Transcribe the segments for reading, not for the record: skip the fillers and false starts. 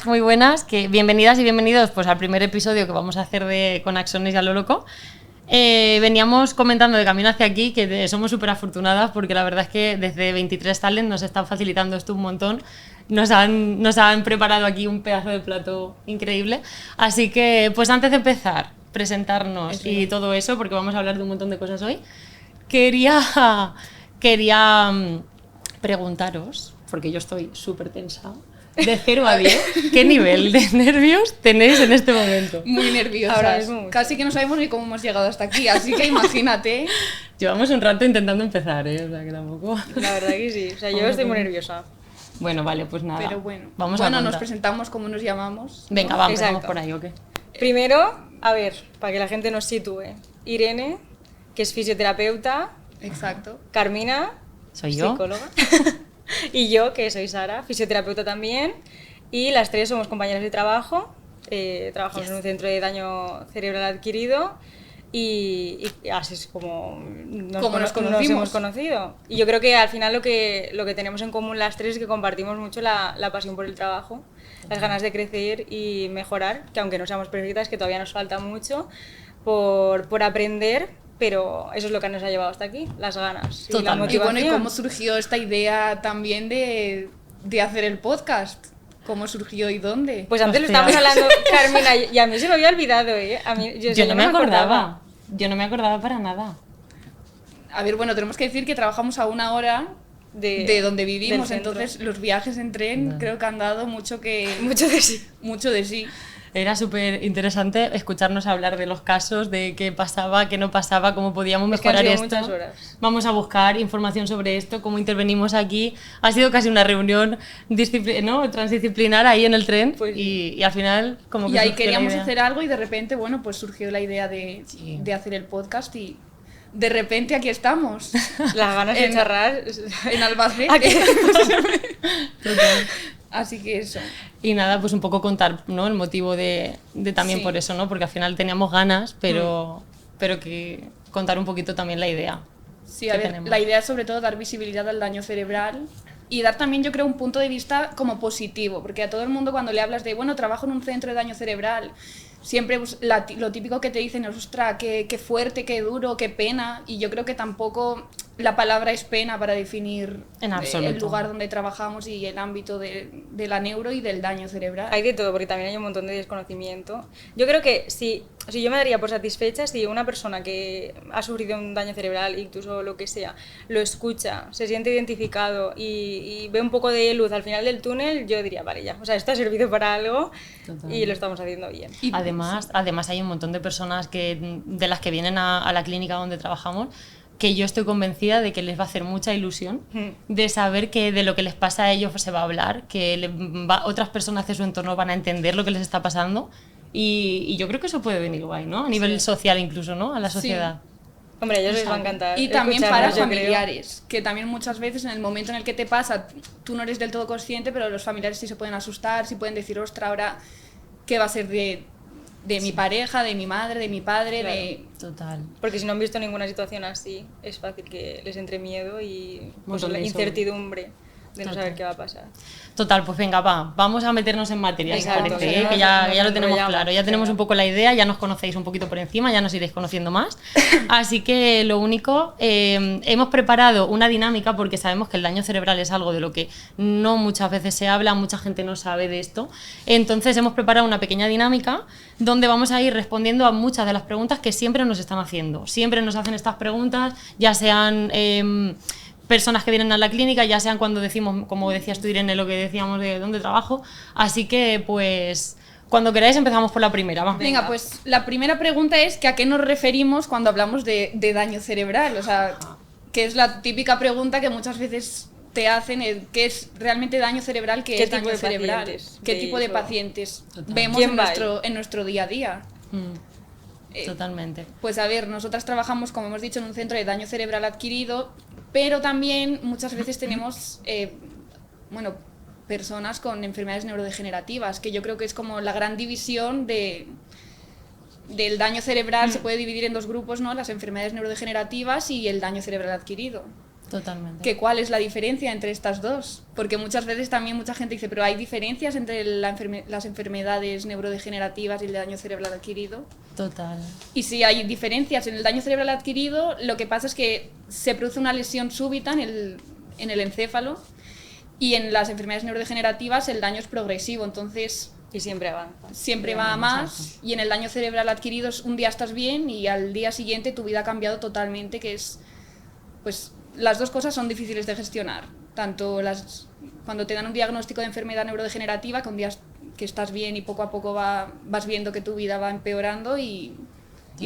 muy buenas. Bienvenidas y bienvenidos pues, al primer episodio que vamos a hacer de Con Axones y a lo loco. Veníamos comentando de camino hacia aquí que somos súper afortunadas porque la verdad es que desde 23 Talent nos están facilitando esto un montón. Nos han preparado aquí un pedazo de plato increíble. Así que, pues antes de empezar, presentarnos y todo eso, porque vamos a hablar de un montón de cosas hoy, quería preguntaros, porque yo estoy súper tensa, de 0 a 10, ¿qué nivel de nervios tenéis en este momento? Muy nerviosas. Ahora mismo casi que no sabemos ni cómo hemos llegado hasta aquí, así que imagínate. Llevamos un rato intentando empezar, o sea que tampoco... La verdad que sí, o sea, yo estoy muy nerviosa. Bueno, vale, pues nada. Pero bueno, vamos a nos presentamos cómo nos llamamos. Venga, ¿no? vamos por ahí, ¿o qué? Primero, a ver, para que la gente nos sitúe. Irene, que es fisioterapeuta. Exacto. Carmina, ¿Soy yo? psicóloga. Y yo, que soy Sara, fisioterapeuta también. Y las tres somos compañeras de trabajo. Trabajamos en un centro de daño cerebral adquirido. Y así es como nos hemos conocido. Y yo creo que al final lo que tenemos en común las tres es que compartimos mucho la pasión por el trabajo, las ganas de crecer y mejorar, que aunque no seamos perfectas, que todavía nos falta mucho por aprender, pero eso es lo que nos ha llevado hasta aquí, las ganas y la motivación. Y bueno, ¿y cómo surgió esta idea también de hacer el podcast? ¿Cómo surgió y dónde? Pues antes lo estábamos hablando, Carmina, y a mí se me había olvidado, A mí, yo no me acordaba. Yo no me acordaba para nada. A ver, bueno, tenemos que decir que trabajamos a 1 hora de donde vivimos, entonces los viajes en tren creo que han dado mucho de sí. Era súper interesante escucharnos hablar de los casos, de qué pasaba, qué no pasaba, cómo podíamos mejorar esto. Muchas horas. Vamos a buscar información sobre esto, cómo intervenimos aquí. Ha sido casi una reunión transdisciplinar ahí en el tren, pues, y al final como que... Y ahí queríamos hacer algo y de repente, bueno, pues surgió la idea de hacer el podcast y de repente aquí estamos. Las ganas de charrar en Albacete. Total. Así que eso. Y nada, pues un poco contar, ¿no? El motivo de también por eso, ¿no? Porque al final teníamos ganas, pero que contar un poquito también la idea. Sí, a ver, la idea es sobre todo dar visibilidad al daño cerebral y dar también, yo creo, un punto de vista como positivo, porque a todo el mundo cuando le hablas de, bueno, trabajo en un centro de daño cerebral, siempre lo típico que te dicen es, ostras, qué fuerte, qué duro, qué pena, y yo creo que tampoco la palabra es pena para definir el lugar donde trabajamos y el ámbito de la neuro y del daño cerebral. Hay de todo, porque también hay un montón de desconocimiento. Yo creo que si yo me daría por satisfecha si una persona que ha sufrido un daño cerebral, incluso lo que sea, lo escucha, se siente identificado y ve un poco de luz al final del túnel, yo diría, vale, ya, o sea, esto ha servido para algo. Total. Y lo estamos haciendo bien. Y además hay un montón de personas de las que vienen a la clínica donde trabajamos que yo estoy convencida de que les va a hacer mucha ilusión de saber que de lo que les pasa a ellos se va a hablar, que otras personas de su entorno van a entender lo que les está pasando y yo creo que eso puede venir guay, ¿no? A nivel social incluso, ¿no? A la sociedad. Sí. Hombre, a ellos les va a encantar. Y también para familiares, que también muchas veces en el momento en el que te pasa, tú no eres del todo consciente, pero los familiares sí se pueden asustar, sí pueden decir, ostras, ahora, ¿qué va a ser de mi pareja, de mi madre, de mi padre? Claro. Total. Porque si no han visto ninguna situación así, es fácil que les entre miedo y pues, la incertidumbre de no saber qué va a pasar. Total, pues venga, vamos a meternos en materia. Exacto, parece, que ya lo tenemos claro, ya tenemos un poco la idea, ya nos conocéis un poquito por encima, ya nos iréis conociendo más. Así que lo único, hemos preparado una dinámica porque sabemos que el daño cerebral es algo de lo que no muchas veces se habla, mucha gente no sabe de esto. Entonces hemos preparado una pequeña dinámica donde vamos a ir respondiendo a muchas de las preguntas que siempre nos están haciendo. Siempre nos hacen estas preguntas, ya sean... personas que vienen a la clínica, ya sean cuando decimos, como decías tú, Irene, lo que decíamos de dónde trabajo. Así que, pues, cuando queráis empezamos por la primera. Va. Venga, pues la primera pregunta es que ¿a qué nos referimos cuando hablamos de daño cerebral? O sea, que es la típica pregunta que muchas veces te hacen, ¿qué es realmente daño cerebral? ¿Qué es daño cerebral? ¿Qué tipo de pacientes vemos en nuestro día a día? Totalmente. Pues a ver, nosotras trabajamos, como hemos dicho, en un centro de daño cerebral adquirido, pero también muchas veces tenemos personas con enfermedades neurodegenerativas, que yo creo que es como la gran división del daño cerebral. Se puede dividir en 2 grupos, ¿no? Las enfermedades neurodegenerativas y el daño cerebral adquirido. Totalmente. Que ¿cuál es la diferencia entre estas dos? Porque muchas veces también mucha gente dice, pero ¿hay diferencias entre las enfermedades neurodegenerativas y el daño cerebral adquirido? Total. Y si hay diferencias en el daño cerebral adquirido, lo que pasa es que se produce una lesión súbita en el encéfalo, y en las enfermedades neurodegenerativas el daño es progresivo, entonces Y siempre avanza. siempre va a más, y en el daño cerebral adquirido un día estás bien y al día siguiente tu vida ha cambiado totalmente, que es, pues las dos cosas son difíciles de gestionar, tanto cuando te dan un diagnóstico de enfermedad neurodegenerativa, que un día que estás bien y poco a poco vas viendo que tu vida va empeorando y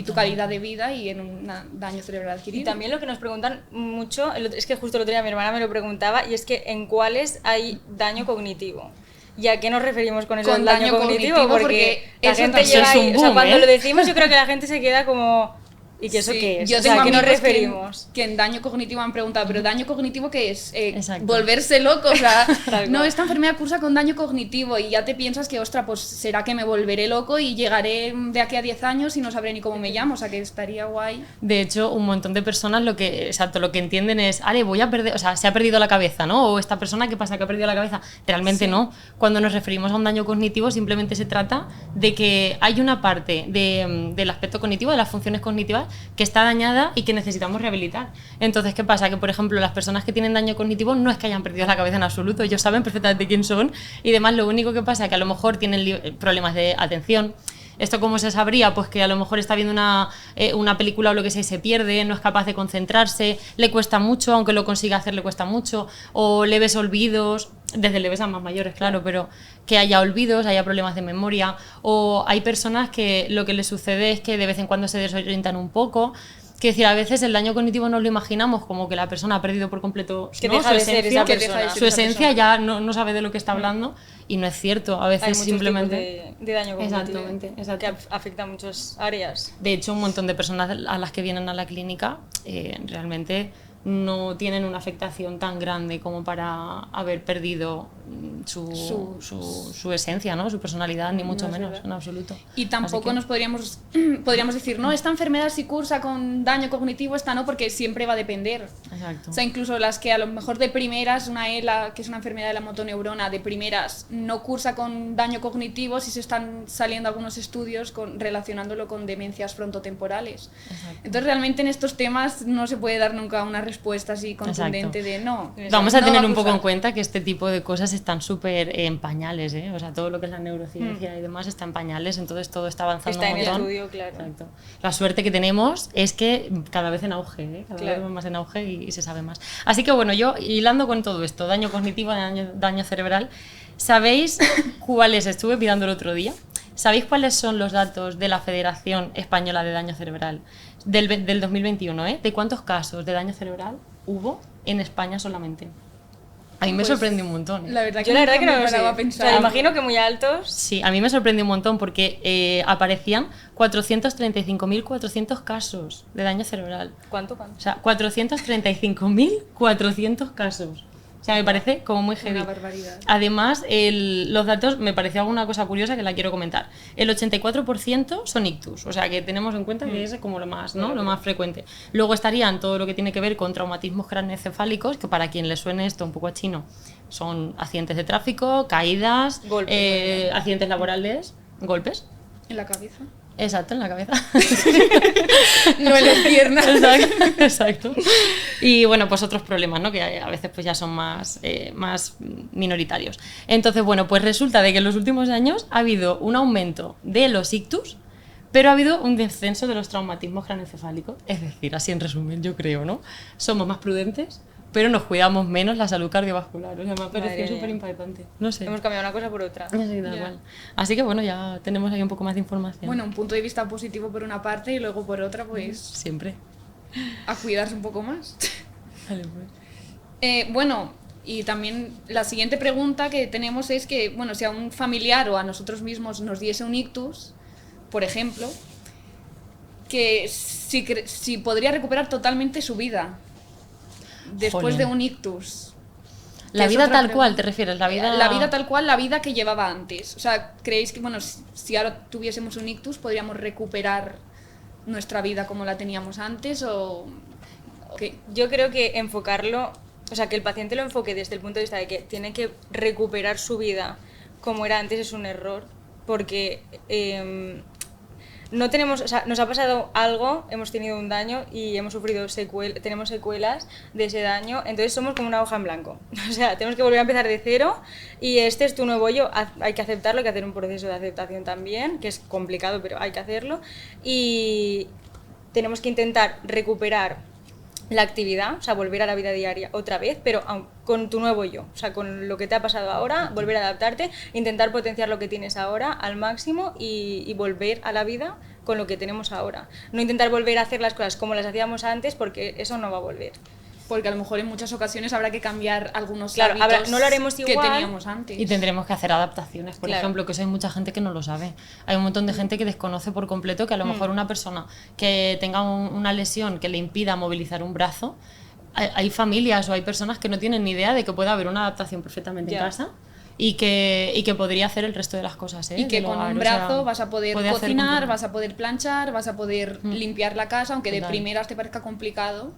tu calidad de vida, y en un daño cerebral adquirido. Y también lo que nos preguntan mucho, es que justo el otro día mi hermana me lo preguntaba, y es que en cuáles hay daño cognitivo. ¿Y a qué nos referimos con eso Con del daño cognitivo? Porque la eso gente también llega es un ahí, o sea, boom, cuando ¿eh? lo decimos yo creo que la gente se queda como... ¿Y que eso Sí, qué es? yo O sea, tengo ¿a qué nos amigos referimos? que en daño cognitivo han preguntado, ¿pero daño cognitivo qué es? Exacto. Volverse loco, o sea, Tal no, cual. esta enfermedad cursa con daño cognitivo, y ya te piensas que, ostras, pues será que me volveré loco y llegaré de aquí a 10 años y no sabré ni cómo me llamo, o sea, que estaría guay. De hecho, un montón de personas lo que entienden es, voy a perder, o sea, se ha perdido la cabeza, ¿no? O esta persona, ¿qué pasa? ¿Que ha perdido la cabeza? Realmente Sí. no. Cuando nos referimos a un daño cognitivo, simplemente se trata de que hay una parte del aspecto cognitivo, de las funciones cognitivas, que está dañada y que necesitamos rehabilitar. Entonces, ¿qué pasa? Que, por ejemplo, las personas que tienen daño cognitivo no es que hayan perdido la cabeza en absoluto, ellos saben perfectamente quién son, y demás. Lo único que pasa es que a lo mejor tienen problemas de atención. ¿Esto cómo se sabría? Pues que a lo mejor está viendo una película o lo que sea y se pierde, no es capaz de concentrarse, le cuesta mucho, aunque lo consiga hacer le cuesta mucho, o leves olvidos, desde leves a más mayores, claro, pero que haya olvidos, haya problemas de memoria, o hay personas que lo que les sucede es que de vez en cuando se desorientan un poco. Quiero decir, a veces el daño cognitivo nos lo imaginamos como que la persona ha perdido por completo, Que ¿no? deja su de ser esencia, esa persona. su esencia, ya no sabe de lo que está hablando, y no es cierto. A veces Hay muchos simplemente... tipos de daño cognitivo. Exactamente, exacto. Que afecta a muchas áreas. De hecho, un montón de personas a las que vienen a la clínica realmente no tienen una afectación tan grande como para haber perdido su esencia, ¿no? Su personalidad, ni mucho No, es menos, verdad. en absoluto. Y tampoco Así que- nos podríamos decir, no, esta enfermedad sí cursa con daño cognitivo, esta no, porque siempre va a depender. Exacto. O sea, incluso las que a lo mejor de primeras, una ELA, que es una enfermedad de la motoneurona, de primeras no cursa con daño cognitivo, sí se están saliendo algunos estudios relacionándolo con demencias frontotemporales. Exacto. Entonces, realmente en estos temas no se puede dar nunca una respuesta así contundente de no. Vamos a no tener va un poco en cursar. cuenta que este tipo de cosas están súper en pañales, ¿eh? O sea, todo lo que es la neurociencia y demás está en pañales, entonces todo está avanzando Está un en montón. estudio, claro. Exacto. La suerte que tenemos es que cada vez en auge, ¿eh? Cada Claro. vez más en auge y se sabe más. Así que bueno, yo hilando con todo esto, daño cognitivo, daño cerebral, ¿sabéis cuáles? Estuve mirando el otro día. ¿Sabéis cuáles son los datos de la Federación Española de Daño Cerebral del 2021? ¿De cuántos casos de daño cerebral hubo en España solamente? A mí me Pues, sorprendió un montón. La verdad que Yo la verdad nunca que no me lo sé. paraba a O pensar. sea, imagino que muy altos. Sí, a mí me sorprendió un montón porque aparecían 435.400 casos de daño cerebral. ¿Cuánto? O sea, 435.400 casos. O sea, me parece como muy heavy. Una barbaridad. Además, los datos, me pareció alguna cosa curiosa que la quiero comentar. El 84% son ictus, o sea que tenemos en cuenta que es como lo más, ¿no? Lo más frecuente. Luego estarían todo lo que tiene que ver con traumatismos craneoencefálicos, que para quien le suene esto un poco a chino, son accidentes de tráfico, caídas, Golpes. accidentes laborales, golpes. En la cabeza. Exacto, en la cabeza. No en las piernas. Exacto, exacto. Y bueno, pues otros problemas, ¿no? Que a veces pues ya son más minoritarios. Entonces, bueno, pues resulta de que en los últimos años ha habido un aumento de los ictus, pero ha habido un descenso de los traumatismos craneoencefálicos. Es decir, así en resumen, yo creo, ¿no? Somos más prudentes, pero nos cuidamos menos la salud cardiovascular. O sea, me ha Madre parecido mía. súper impactante. No sé. Hemos cambiado una cosa por otra. Sí, tal Ya. cual. Así que bueno, ya tenemos ahí un poco más de información. Bueno, un punto de vista positivo por una parte y luego por otra, pues Siempre. a cuidarse un poco más. Vale, pues. Bueno, y también la siguiente pregunta que tenemos es que, bueno, si a un familiar o a nosotros mismos nos diese un ictus, por ejemplo, que si podría recuperar totalmente su vida después Jolín. de un ictus. La Que es vida otra tal cual, pregunta. ¿te refieres? La vida... La vida tal cual, la vida que llevaba antes. O sea, ¿creéis que, bueno, si ahora tuviésemos un ictus, podríamos recuperar nuestra vida como la teníamos antes? ¿O Yo creo que enfocarlo, o sea, que el paciente lo enfoque desde el punto de vista de que tiene que recuperar su vida como era antes es un error, porque no tenemos, o sea, nos ha pasado algo, hemos tenido un daño y hemos sufrido tenemos secuelas de ese daño, entonces somos como una hoja en blanco. O sea, tenemos que volver a empezar de cero y este es tu nuevo yo, hay que aceptarlo, hay que hacer un proceso de aceptación también, que es complicado, pero hay que hacerlo, y tenemos que intentar recuperar la actividad, o sea, volver a la vida diaria otra vez, pero con tu nuevo yo, o sea, con lo que te ha pasado ahora, volver a adaptarte, intentar potenciar lo que tienes ahora al máximo y volver a la vida con lo que tenemos ahora. No intentar volver a hacer las cosas como las hacíamos antes, porque eso no va a volver. Porque a lo mejor en muchas ocasiones habrá que cambiar algunos Claro, hábitos no lo haremos igual que teníamos antes. Y tendremos que hacer adaptaciones, por Claro. ejemplo, que eso hay mucha gente que no lo sabe. Hay un montón de gente que desconoce por completo que a lo mejor una persona que tenga una lesión que le impida movilizar un brazo, hay familias o hay personas que no tienen ni idea de que puede haber una adaptación perfectamente en casa y que podría hacer el resto de las cosas. Y que del con hogar, un o sea, brazo vas a poder puede hacer cocinar, completamente. vas a poder planchar, vas a poder limpiar la casa, aunque de Total. primeras te parezca complicado,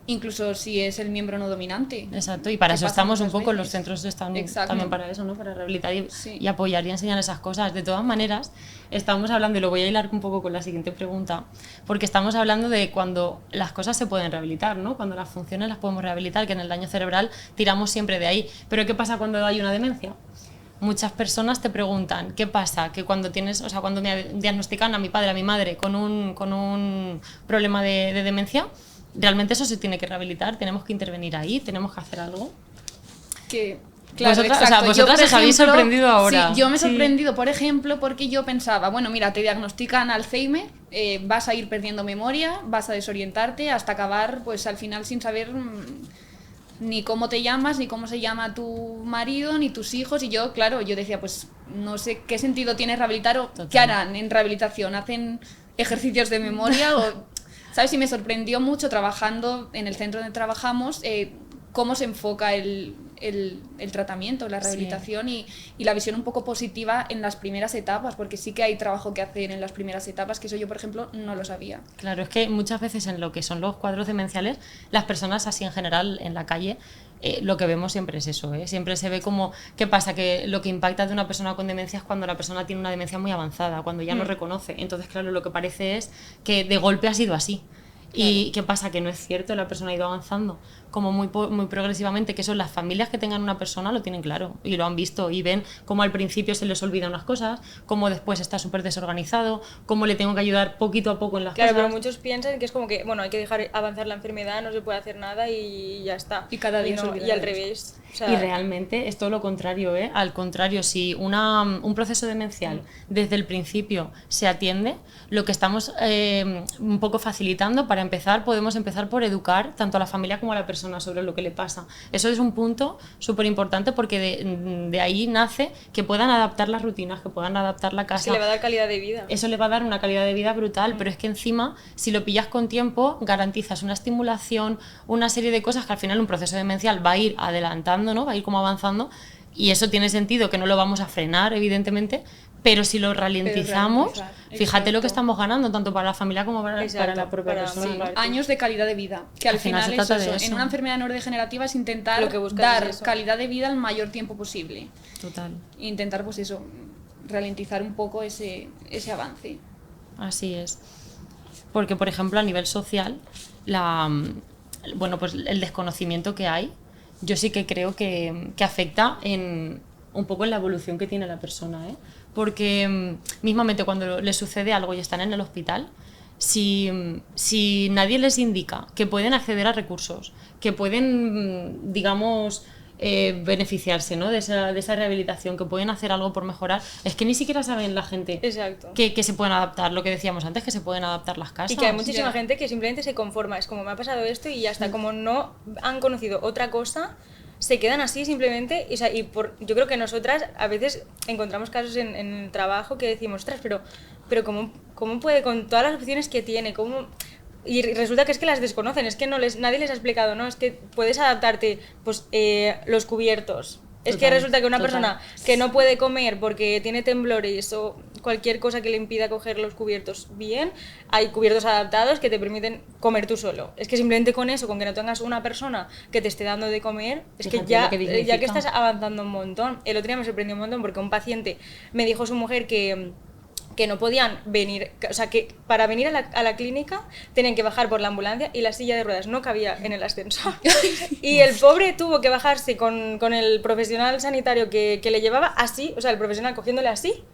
incluso si es el miembro no dominante. Exacto, y para Que eso pasa estamos un muchas poco, los veces. centros están Exacto. también para eso, ¿no? Para rehabilitar Sí. y apoyar y enseñar esas cosas. De todas maneras, estamos hablando, y lo voy a hilar un poco con la siguiente pregunta, porque estamos hablando de cuando las cosas se pueden rehabilitar, ¿no? Cuando las funciones las podemos rehabilitar, que en el daño cerebral tiramos siempre de ahí. Pero ¿qué pasa cuando hay una demencia? Muchas personas te preguntan, ¿qué pasa? Que cuando cuando me diagnostican a mi padre, a mi madre con un problema de demencia, ¿realmente eso se tiene que rehabilitar? ¿Tenemos que intervenir ahí? ¿Tenemos que hacer algo? Que, claro, Vosotras- exacto. o sea, vosotras Yo, os habéis sorprendido ahora. Sí, yo me he Sí. sorprendido, por ejemplo, porque yo pensaba, bueno, mira, te diagnostican Alzheimer, vas a ir perdiendo memoria, vas a desorientarte hasta acabar, pues al final sin saber ni cómo te llamas, ni cómo se llama tu marido, ni tus hijos. Y yo, claro, yo decía, pues no sé qué sentido tiene rehabilitar o Total. qué harán en rehabilitación. ¿Hacen ejercicios de memoria? O, ¿sabes? Y me sorprendió mucho trabajando en el centro donde trabajamos, cómo se enfoca el tratamiento, la rehabilitación y la visión un poco positiva en las primeras etapas, porque sí que hay trabajo que hacer en las primeras etapas, que eso yo, por ejemplo, no lo sabía. Claro, es que muchas veces en lo que son los cuadros demenciales, las personas así en general en la calle, lo que vemos siempre es eso, ¿eh? Siempre se ve como, ¿qué pasa? Que lo que impacta de una persona con demencia es cuando la persona tiene una demencia muy avanzada, cuando ya no reconoce. Entonces, claro, lo que parece es que de golpe ha sido así. ¿Y qué pasa? Que no es cierto, la persona ha ido avanzando como muy progresivamente, que son las familias que tengan una persona lo tienen claro y lo han visto y ven cómo al principio se les olvidan unas cosas, cómo después está súper desorganizado, cómo le tengo que ayudar poquito a poco en las Claro, cosas. pero muchos piensan que es como que, bueno, hay que dejar avanzar la enfermedad, no se puede hacer nada y ya está. Y cada día no, se olvida y al de eso. revés. O sea, Y realmente es todo lo contrario, ¿eh? Al contrario, si un proceso demencial desde el principio se atiende, lo que estamos un poco facilitando, para empezar, podemos empezar por educar tanto a la familia como a la persona sobre lo que le pasa. Eso es un punto súper importante porque de ahí nace que puedan adaptar las rutinas, que puedan adaptar la es casa. que le va a dar calidad de vida. Eso le va a dar una calidad de vida brutal, pero es que encima, si lo pillas con tiempo, garantizas una estimulación, una serie de cosas que al final un proceso demencial va a ir adelantando, ¿no? Va a ir como avanzando, y eso tiene sentido, que no lo vamos a frenar, evidentemente, pero si lo ralentizamos, ralentizar, fíjate lo que exacto. estamos ganando, tanto para la familia como para Exacto, la propia para- persona. sí. Años de calidad de vida, que al final se es trata de eso. eso. En una enfermedad neurodegenerativa es intentar Lo que buscas dar es eso. calidad de vida el mayor tiempo posible. Total. E intentar, pues eso, ralentizar un poco ese avance. Así es. Porque, por ejemplo, a nivel social, pues el desconocimiento que hay, yo sí que creo que afecta un poco en la evolución que tiene la persona, ¿eh? Porque mismamente cuando les sucede algo y están en el hospital, si nadie les indica que pueden acceder a recursos, que pueden, digamos, beneficiarse, ¿no? de esa rehabilitación, que pueden hacer algo por mejorar, es que ni siquiera saben la gente Exacto. que se pueden adaptar, lo que decíamos antes, que se pueden adaptar las casas. Y que hay muchísima Ya. gente que simplemente se conforma, es como me ha pasado esto y ya está, como no han conocido otra cosa, se quedan así simplemente, o sea, yo creo que nosotras a veces encontramos casos en el trabajo que decimos, ostras, pero ¿cómo puede con todas las opciones que tiene? ¿Cómo? Y resulta que es que las desconocen, es que nadie les ha explicado, ¿no? Es que puedes adaptarte, pues los cubiertos, Es que resulta que una persona que no puede comer porque tiene temblores o cualquier cosa que le impida coger los cubiertos bien, hay cubiertos adaptados que te permiten comer tú solo. Es que simplemente con eso, con que no tengas una persona que te esté dando de comer, es que ya que estás avanzando un montón. El otro día me sorprendió un montón porque un paciente me dijo su mujer que no podían venir, o sea, que para venir a la clínica tenían que bajar por la ambulancia y la silla de ruedas no cabía en el ascensor. Y el pobre tuvo que bajarse con el profesional sanitario que le llevaba así, o sea, el profesional cogiéndole así.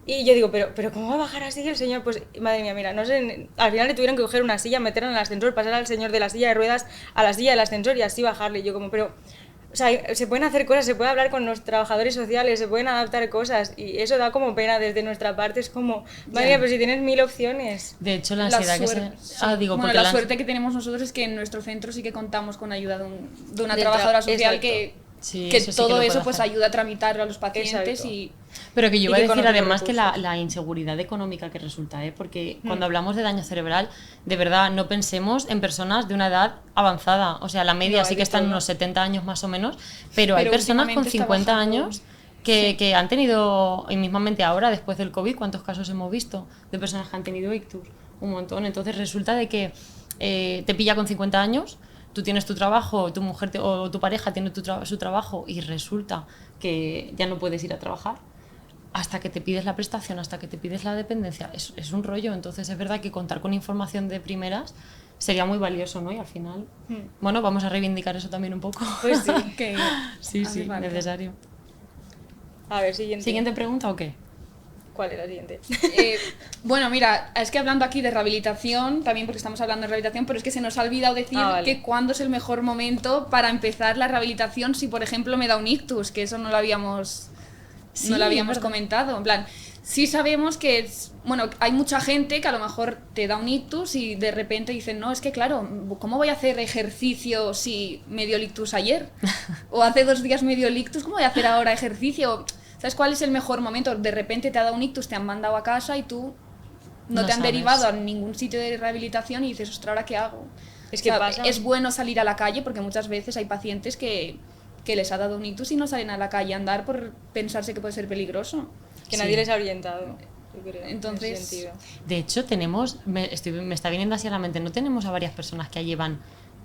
Y yo digo, pero ¿cómo va a bajar así el señor? Pues, madre mía, mira, no sé, al final le tuvieron que coger una silla, meterla en el ascensor, pasar al señor de la silla de ruedas a la silla del ascensor y así bajarle. Y yo como, pero... O sea, se pueden hacer cosas, se puede hablar con los trabajadores sociales, se pueden adaptar cosas y eso da como pena desde nuestra parte, es como, madre mía, pero si tienes 1000 opciones. De hecho, la ansiedad que se... la suerte que tenemos nosotros es que en nuestro centro sí que contamos con ayuda de una trabajadora social que todo eso pues ayuda a tramitarlo a los pacientes. Pero que yo iba a decir además que la inseguridad económica que resulta, porque cuando hablamos de daño cerebral, de verdad no pensemos en personas de una edad avanzada, o sea, la media sí que está en unos 70 años más o menos, pero hay personas con 50 años que han tenido, y mismamente ahora, después del COVID, ¿cuántos casos hemos visto de personas que han tenido ictus? Un montón. Entonces resulta de que te pilla con 50 años, tú tienes tu trabajo, tu mujer o tu pareja tiene su trabajo y resulta que ya no puedes ir a trabajar hasta que te pides la prestación, hasta que te pides la dependencia. Es un rollo. Entonces es verdad que contar con información de primeras sería muy valioso, ¿no? Y al final, bueno, vamos a reivindicar eso también un poco. Pues sí, que sí, necesario. A ver, ¿Siguiente pregunta o qué? ¿Cuál es la siguiente? Bueno, mira, es que hablando aquí de rehabilitación, también porque estamos hablando de rehabilitación, pero es que se nos ha olvidado decir que cuándo es el mejor momento para empezar la rehabilitación si, por ejemplo, me da un ictus, que eso no lo habíamos comentado. En plan, sí sabemos que, hay mucha gente que a lo mejor te da un ictus y de repente dicen, no, es que claro, ¿cómo voy a hacer ejercicio si me dio el ictus ayer? O hace 2 días me dio el ictus, ¿cómo voy a hacer ahora ejercicio? ¿Sabes cuál es el mejor momento? De repente te ha dado un ictus, te han mandado a casa y tú no te han derivado a ningún sitio de rehabilitación y dices, ostras, ¿ahora qué hago? Es que es bueno salir a la calle porque muchas veces hay pacientes que les ha dado un ictus y no salen a la calle a andar por pensarse que puede ser peligroso. Que nadie les ha orientado. Entonces, de hecho, me está viniendo así a la mente, ¿no tenemos a varias personas que llevan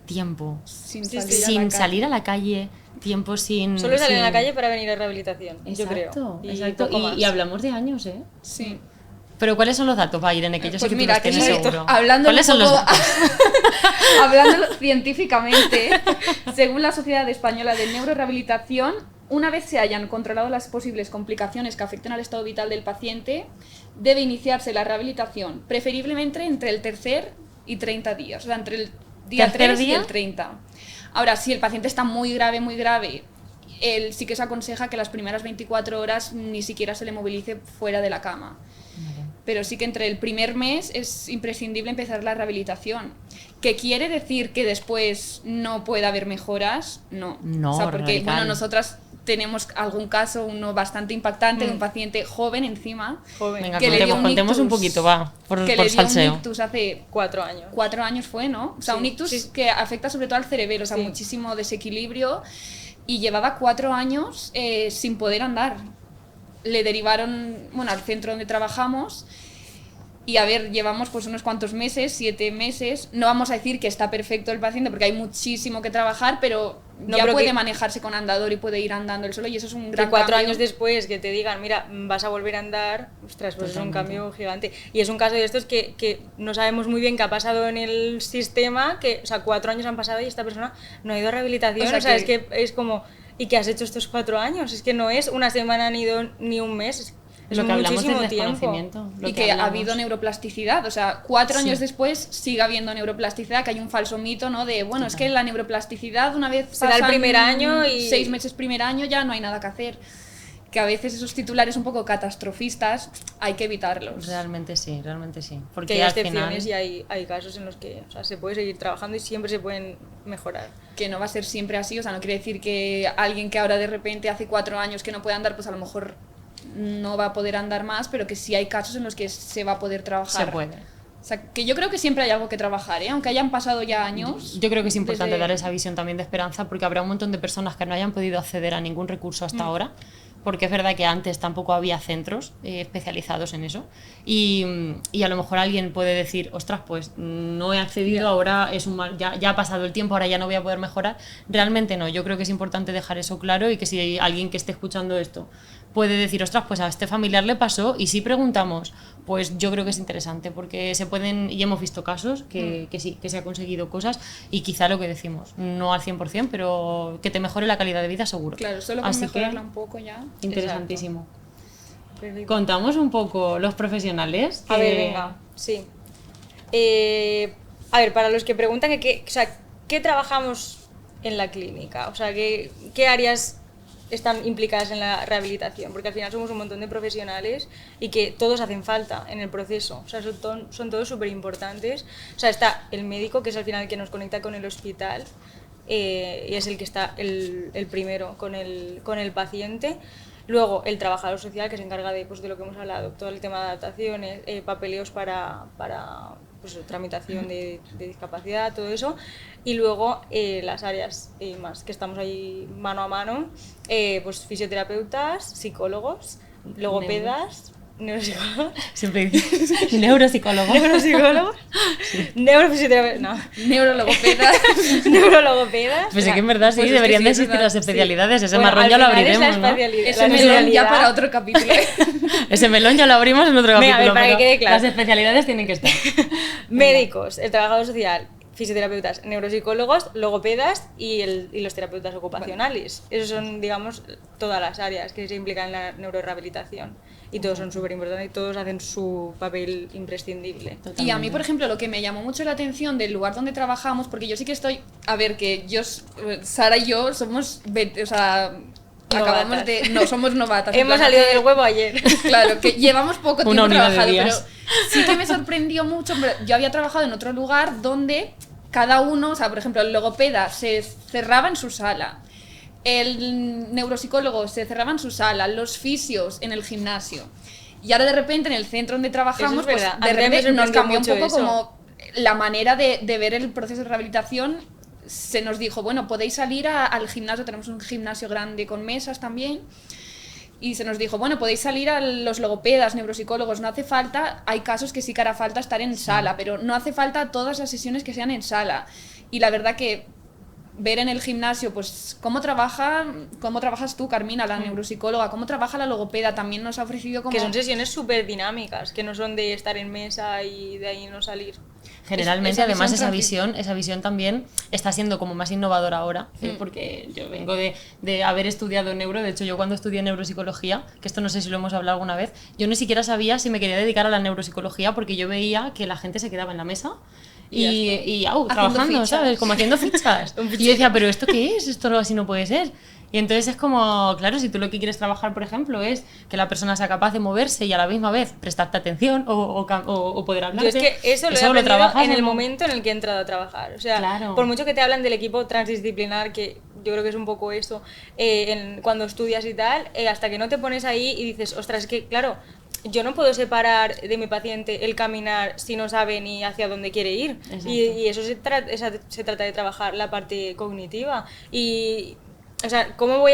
tiempo sin salir a la calle, tiempo sin... Solo salen a la calle para venir a rehabilitación, yo creo. Exacto, y hablamos de años, ¿eh? Sí. Pero ¿cuáles son los datos, Irene? Que yo sé que tú los tienes seguro. ¿Cuáles son los datos? Hablando científicamente, según la Sociedad Española de Neurorehabilitación, una vez se hayan controlado las posibles complicaciones que afecten al estado vital del paciente, debe iniciarse la rehabilitación, preferiblemente entre el 3er y 30 días, o sea, entre el día 3 y el 30. Ahora, si el paciente está muy grave, él sí que se aconseja que las primeras 24 horas ni siquiera se le movilice fuera de la cama. Pero sí que entre el primer mes es imprescindible empezar la rehabilitación. ¿Qué quiere decir que después no pueda haber mejoras? No. No, o sea, porque nosotras tenemos algún caso, uno bastante impactante, de un paciente joven encima. Venga, que contemos un poquito, va, por le dio un ictus hace 4 años. 4 años fue, ¿no? O sea, un ictus que afecta sobre todo al cerebelo, o sea, muchísimo desequilibrio. Y llevaba 4 años sin poder andar. Le derivaron, al centro donde trabajamos. Y a ver, llevamos pues unos cuantos meses, 7 meses. No vamos a decir que está perfecto el paciente porque hay muchísimo que trabajar, pero ya puede manejarse con andador y puede ir andando él solo y eso es un gran 4 años después que te digan, mira, vas a volver a andar, ostras, pues es un cambio gigante. Y es un caso de estos que no sabemos muy bien qué ha pasado en el sistema, que, o sea, 4 años han pasado y esta persona no ha ido a rehabilitación, o sea es que es como, ¿y qué has hecho estos 4 años? Es que no es una semana ni un mes, es lo que hablamos muchísimo del tiempo. Y que ha habido neuroplasticidad, o sea, 4 años después sigue habiendo neuroplasticidad, que hay un falso mito, ¿no? De, es que la neuroplasticidad una vez se da el primer año y 6 meses primer año ya no hay nada que hacer. Que a veces esos titulares un poco catastrofistas hay que evitarlos. Realmente sí. Porque hay excepciones y hay casos en los que se puede seguir trabajando y siempre se pueden mejorar. Que no va a ser siempre así, o sea, no quiere decir que alguien que ahora de repente hace 4 años que no puede andar, pues a lo mejor no va a poder andar más, pero que sí hay casos en los que se va a poder trabajar. Se puede. O sea, que yo creo que siempre hay algo que trabajar, ¿eh? Aunque hayan pasado ya años. Yo creo que es importante desde- dar esa visión también de esperanza, porque habrá un montón de personas que no hayan podido acceder a ningún recurso hasta ahora, porque es verdad que antes tampoco había centros especializados en eso, y a lo mejor alguien puede decir, ostras, pues no he accedido, ahora es ya ha pasado el tiempo, ahora ya no voy a poder mejorar. Realmente no, yo creo que es importante dejar eso claro, y que si hay alguien que esté escuchando esto puede decir, ostras, pues a este familiar le pasó, y si preguntamos, pues yo creo que es interesante, porque se pueden, y hemos visto casos que sí, que se ha conseguido cosas, y quizá lo que decimos, no al 100%, pero que te mejore la calidad de vida seguro. Claro, solo con Así mejorarla que, un poco ya. interesantísimo. Perfecto. Contamos un poco los profesionales. A ver, venga, sí. A ver, para los que preguntan o sea, ¿qué trabajamos en la clínica? O sea, ¿qué áreas están implicadas en la rehabilitación? Porque al final somos un montón de profesionales y que todos hacen falta en el proceso. O sea, son todos súper importantes. O sea, está el médico, que es al final el que nos conecta con el hospital, y es el que está el primero con el paciente. Luego el trabajador social, que se encarga de, pues, de lo que hemos hablado, todo el tema de adaptaciones, papeleos para pues, tramitación de discapacidad, todo eso. Y luego las áreas más que estamos ahí mano a mano, pues fisioterapeutas, psicólogos, logopedas, neuropsicólogos. Siempre dices neuropsicólogo. Neuropsicólogos, neurofisioterapeutas, no, Neurologopedas. neurologopedas. Pues sí que en verdad sí, Pues es que deberían sí, de es existir verdad. las especialidades, ese Bueno, marrón al ya lo final es la abriremos, ¿no? especialidad- Ese la melón ya especialidad. para otro capítulo. Ese melón ya lo abrimos en otro Venga, capítulo, a ver, para que pero quede claro. las especialidades tienen que estar. Médicos, el trabajador social, fisioterapeutas, neuropsicólogos, logopedas y los terapeutas ocupacionales. Esos son, digamos, todas las áreas que se implican en la neurorehabilitación. Y todos son súper importantes y todos hacen su papel imprescindible. Y a mí, por ejemplo, lo que me llamó mucho la atención del lugar donde trabajamos, porque yo sí que estoy, a ver, que yo, Sara y yo somos, o sea, acabamos Novatas. de, no, somos novatas. en Hemos plan, salido del huevo ayer. Claro, que llevamos poco Una tiempo unidad de trabajando, pero días. sí que me sorprendió mucho. Pero yo había trabajado en otro lugar donde cada uno, o sea, por ejemplo, el logopeda se cerraba en su sala, el neuropsicólogo se cerraba en su sala, los fisios en el gimnasio. Y ahora de repente en el centro donde trabajamos, Eso es pues verdad. de A mí me repente nos sorprendió cambió un mucho poco eso. como la manera de ver el proceso de rehabilitación. Se nos dijo, bueno, podéis salir al gimnasio, tenemos un gimnasio grande con mesas también. Y se nos dijo, bueno, podéis salir a los logopedas, neuropsicólogos, no hace falta, hay casos que sí que hará falta estar en sala, pero no hace falta todas las sesiones que sean en sala. Y la verdad que ver en el gimnasio, pues, cómo trabajas tú, Carmina, la neuropsicóloga, cómo trabaja la logopeda, también nos ha ofrecido como... Que son sesiones súper dinámicas, que no son de estar en mesa y de ahí no salir. Generalmente, Esa además, visión esa visión también está siendo como más innovadora ahora, porque yo vengo de haber estudiado neuro. De hecho, yo cuando estudié neuropsicología, que esto no sé si lo hemos hablado alguna vez, yo ni siquiera sabía si me quería dedicar a la neuropsicología, porque yo veía que la gente se quedaba en la mesa y trabajando, fichas. ¿sabes? Como haciendo fichas. Y yo decía, ¿pero esto qué es? Esto así no puede ser. Y entonces es como, claro, si tú lo que quieres trabajar, por ejemplo, es que la persona sea capaz de moverse y a la misma vez prestarte atención o poder hablar. Yo es que eso lo he aprendido trabajas en el momento en el que he entrado a trabajar. O sea, Claro. por mucho que te hablan del equipo transdisciplinar, que yo creo que es un poco eso, cuando estudias y tal, hasta que no te pones ahí y dices, ostras, es que, claro, yo no puedo separar de mi paciente el caminar si no sabe ni hacia dónde quiere ir. Exacto. Y eso se trata de trabajar la parte cognitiva. Y, o sea, ¿cómo voy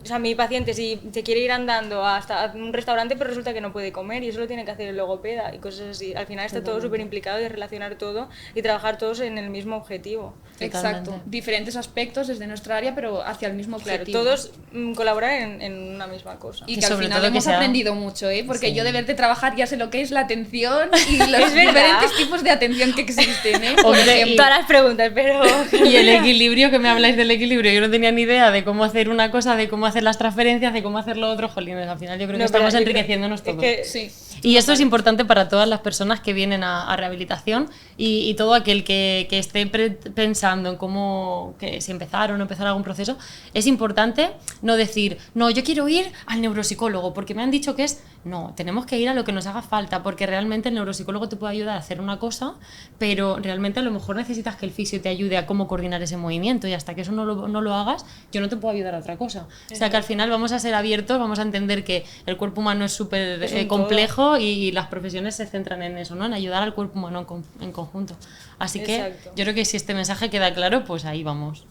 o sea, mi paciente, si se quiere ir andando hasta un restaurante, pero resulta que no puede comer y eso lo tiene que hacer el logopeda y cosas así. Al final está todo súper implicado y relacionar todo y trabajar todos en el mismo objetivo. Exacto, Totalmente. diferentes aspectos desde nuestra área, pero hacia el mismo Claro, objetivo. todos colaboran en una misma cosa. Y Que que al sobre final todo que hemos sea- aprendido mucho, ¿eh? Porque Sí. yo de verte trabajar ya sé lo que es la atención y los Es verdad. diferentes tipos de atención que existen, ¿eh? Por Hombre, ejemplo, Todas las preguntas, pero... Y el equilibrio, que me habláis del equilibrio, yo no tenía ni idea de cómo hacer una cosa, de cómo hacer las transferencias, de cómo hacer lo otro, jolines, al final yo creo que No, pero estamos yo creo- enriqueciéndonos es todos. que- sí. Y esto es importante para todas las personas que vienen a rehabilitación y todo aquel que esté pensando en cómo, que si empezar o no empezar algún proceso. Es importante no decir, no, yo quiero ir al neuropsicólogo porque me han dicho que es... No, tenemos que ir a lo que nos haga falta, porque realmente el neuropsicólogo te puede ayudar a hacer una cosa, pero realmente a lo mejor necesitas que el fisio te ayude a cómo coordinar ese movimiento, y hasta que eso no lo hagas, yo no te puedo ayudar a otra cosa. O sea que al final vamos a ser abiertos, vamos a entender que el cuerpo humano es súper Es un complejo trabajo y las profesiones se centran en eso, ¿no? En ayudar al cuerpo humano en conjunto. Así que Exacto. yo creo que si este mensaje queda claro, pues ahí vamos.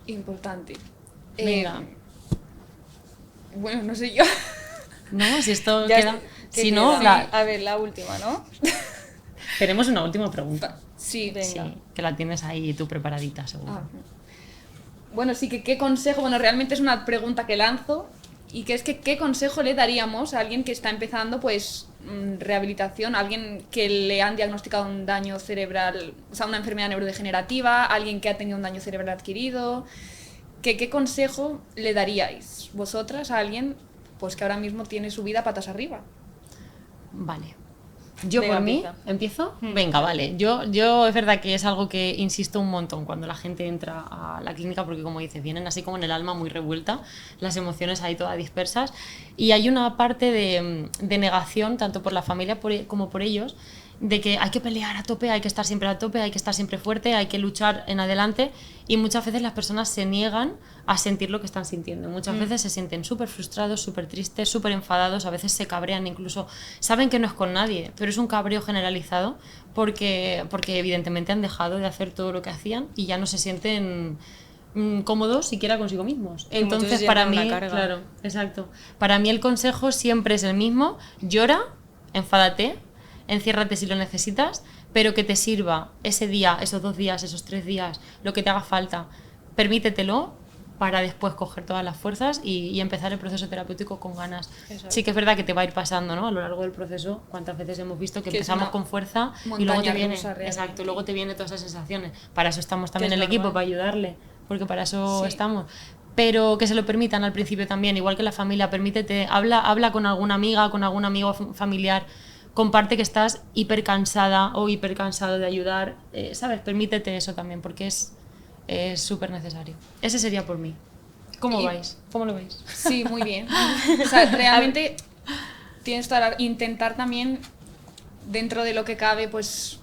Importante. Venga. Bueno, no sé yo. No, si esto Ya queda... ¿qué Si no, queda? A ver, la última, ¿no? tenemos una última pregunta. Sí, Venga. Sí, que la tienes ahí tú preparadita, seguro. Ah. Bueno, sí, que qué consejo, bueno, realmente es una pregunta que lanzo, y que es que qué consejo le daríamos a alguien que está empezando, pues, rehabilitación, a alguien que le han diagnosticado un daño cerebral, o sea, una enfermedad neurodegenerativa, a alguien que ha tenido un daño cerebral adquirido, que qué consejo le daríais vosotras a alguien, pues, que ahora mismo tiene su vida patas arriba. Vale. Yo Venga, por mí, empieza. ¿empiezo? Venga, vale. Yo es verdad que es algo que insisto un montón cuando la gente entra a la clínica, porque como dices, vienen así como en el alma muy revuelta, las emociones ahí todas dispersas, y hay una parte de negación, tanto por la familia como por ellos, de que hay que pelear a tope, hay que estar siempre a tope, hay que estar siempre fuerte, hay que luchar en adelante, y muchas veces las personas se niegan a sentir lo que están sintiendo. Muchas veces se sienten súper frustrados, súper tristes, súper enfadados, a veces se cabrean, incluso saben que no es con nadie, pero es un cabreo generalizado porque evidentemente han dejado de hacer todo lo que hacían y ya no se sienten cómodos siquiera consigo mismos. Y muchos Entonces se para sienten mí, una carga. claro, exacto. Para mí el consejo siempre es el mismo: llora, enfádate, enciérrate si lo necesitas, pero que te sirva ese día, esos 2 días, esos 3 días, lo que te haga falta. Permítetelo para después coger todas las fuerzas y empezar el proceso terapéutico con ganas. Exacto. Sí que es verdad que te va a ir pasando, ¿no? A lo largo del proceso, cuántas veces hemos visto que Que es empezamos una con fuerza y luego montaña te viene, rusa, realmente. exacto, luego te vienen todas esas sensaciones. Para eso estamos también Que en es el equipo, normal. para ayudarle, porque para eso Sí. estamos. Pero que se lo permitan al principio también, igual que la familia, permítete, habla con alguna amiga, con algún amigo familiar, comparte que estás hiper cansada o hiper cansado de ayudar, ¿sabes? Permítete eso también, porque es súper necesario. Ese sería por mí. ¿Cómo Y- vais? ¿Cómo lo veis? Sí, muy bien. O sea, realmente tienes que intentar también, dentro de lo que cabe, pues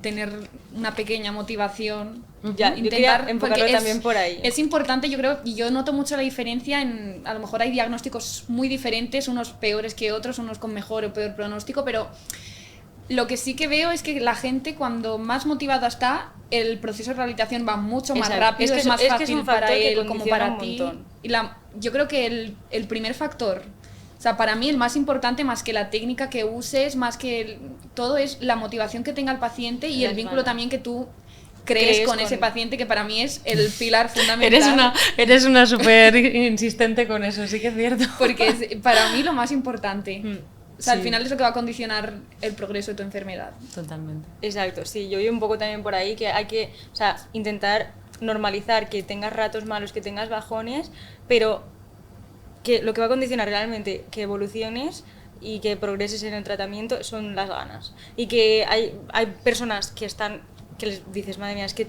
tener una pequeña motivación. Ya, yo quería enfocarlo porque también por ahí. Es importante, yo creo, y yo noto mucho la diferencia en, a lo mejor hay diagnósticos muy diferentes, unos peores que otros, unos con mejor o peor pronóstico, pero lo que sí que veo es que la gente, cuando más motivada está, el proceso de rehabilitación va mucho más Exacto. rápido, Es que es más es que es fácil un factor para que él como condiciona para un ti. montón. Y yo creo que el primer factor, o sea, para mí el más importante, más que la técnica que uses, más que todo, es la motivación que tenga el paciente y Las el vínculo ganas. también que tú crees con ese paciente, que para mí es el pilar fundamental. Eres una súper insistente con eso, sí que es cierto. Porque es para mí lo más importante. O sea, al Sí. final es lo que va a condicionar el progreso de tu enfermedad. Totalmente. Exacto, sí, yo voy un poco también por ahí, que hay que, o sea, intentar normalizar que tengas ratos malos, que tengas bajones, pero que lo que va a condicionar realmente que evoluciones y que progreses en el tratamiento son las ganas. Y que hay personas que están, que les dices, madre mía, es que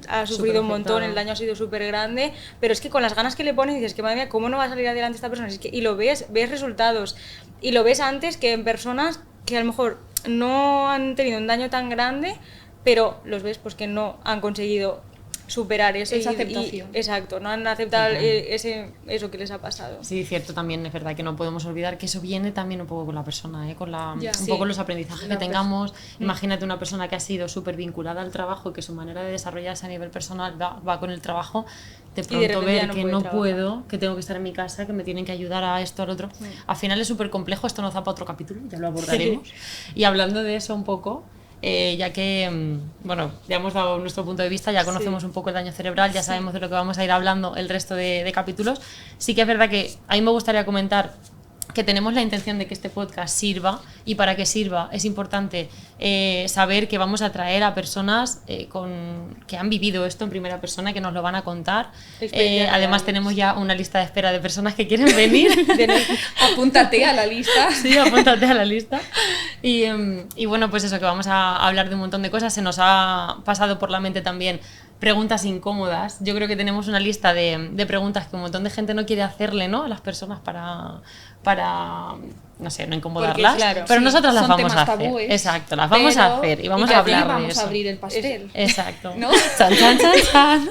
ha sufrido un montón, Superafectado. el daño ha sido súper grande, pero es que con las ganas que le pones dices que madre mía, ¿cómo no va a salir adelante esta persona? Es que, y lo ves resultados, y lo ves antes que en personas que a lo mejor no han tenido un daño tan grande, pero los ves pues que no han conseguido superar eso. Esa aceptación. Exacto, no han aceptado eso que les ha pasado. Sí, cierto, también es verdad que no podemos olvidar que eso viene también un poco con la persona, con Ya. un Sí. poco los aprendizajes que La tengamos. Imagínate una persona que ha sido súper vinculada al trabajo y que su manera de desarrollarse a nivel personal va con el trabajo, de de pronto repente ya ver no que puede no trabajar. puedo, que tengo que estar en mi casa, que me tienen que ayudar a esto, al otro. Al final es súper complejo, esto nos da para otro capítulo, ya lo abordaremos. Y hablando de eso un poco, ya que, bueno, ya hemos dado nuestro punto de vista, ya conocemos un poco el daño cerebral, ya sabemos de lo que vamos a ir hablando el resto de capítulos. Sí que es verdad que a mí me gustaría comentar que tenemos la intención de que este podcast sirva, y para que sirva es importante saber que vamos a traer a personas que han vivido esto en primera persona, que nos lo van a contar. Experiencias Además reales. tenemos ya una lista de espera de personas que quieren venir. Apúntate a la lista. Sí, apúntate a la lista. Y bueno, pues eso, que vamos a hablar de un montón de cosas. Se nos ha pasado por la mente también preguntas incómodas. Yo creo que tenemos una lista de preguntas que un montón de gente no quiere hacerle, ¿no?, a las personas para no sé, no incomodarlas, claro, pero sí, nosotras las son vamos a temas hacer. tabúes, Exacto, las vamos a hacer y vamos que a aquí hablar de vamos eso. a abrir el pastel. Exacto. ¿No? Chan, chan, chan, chan.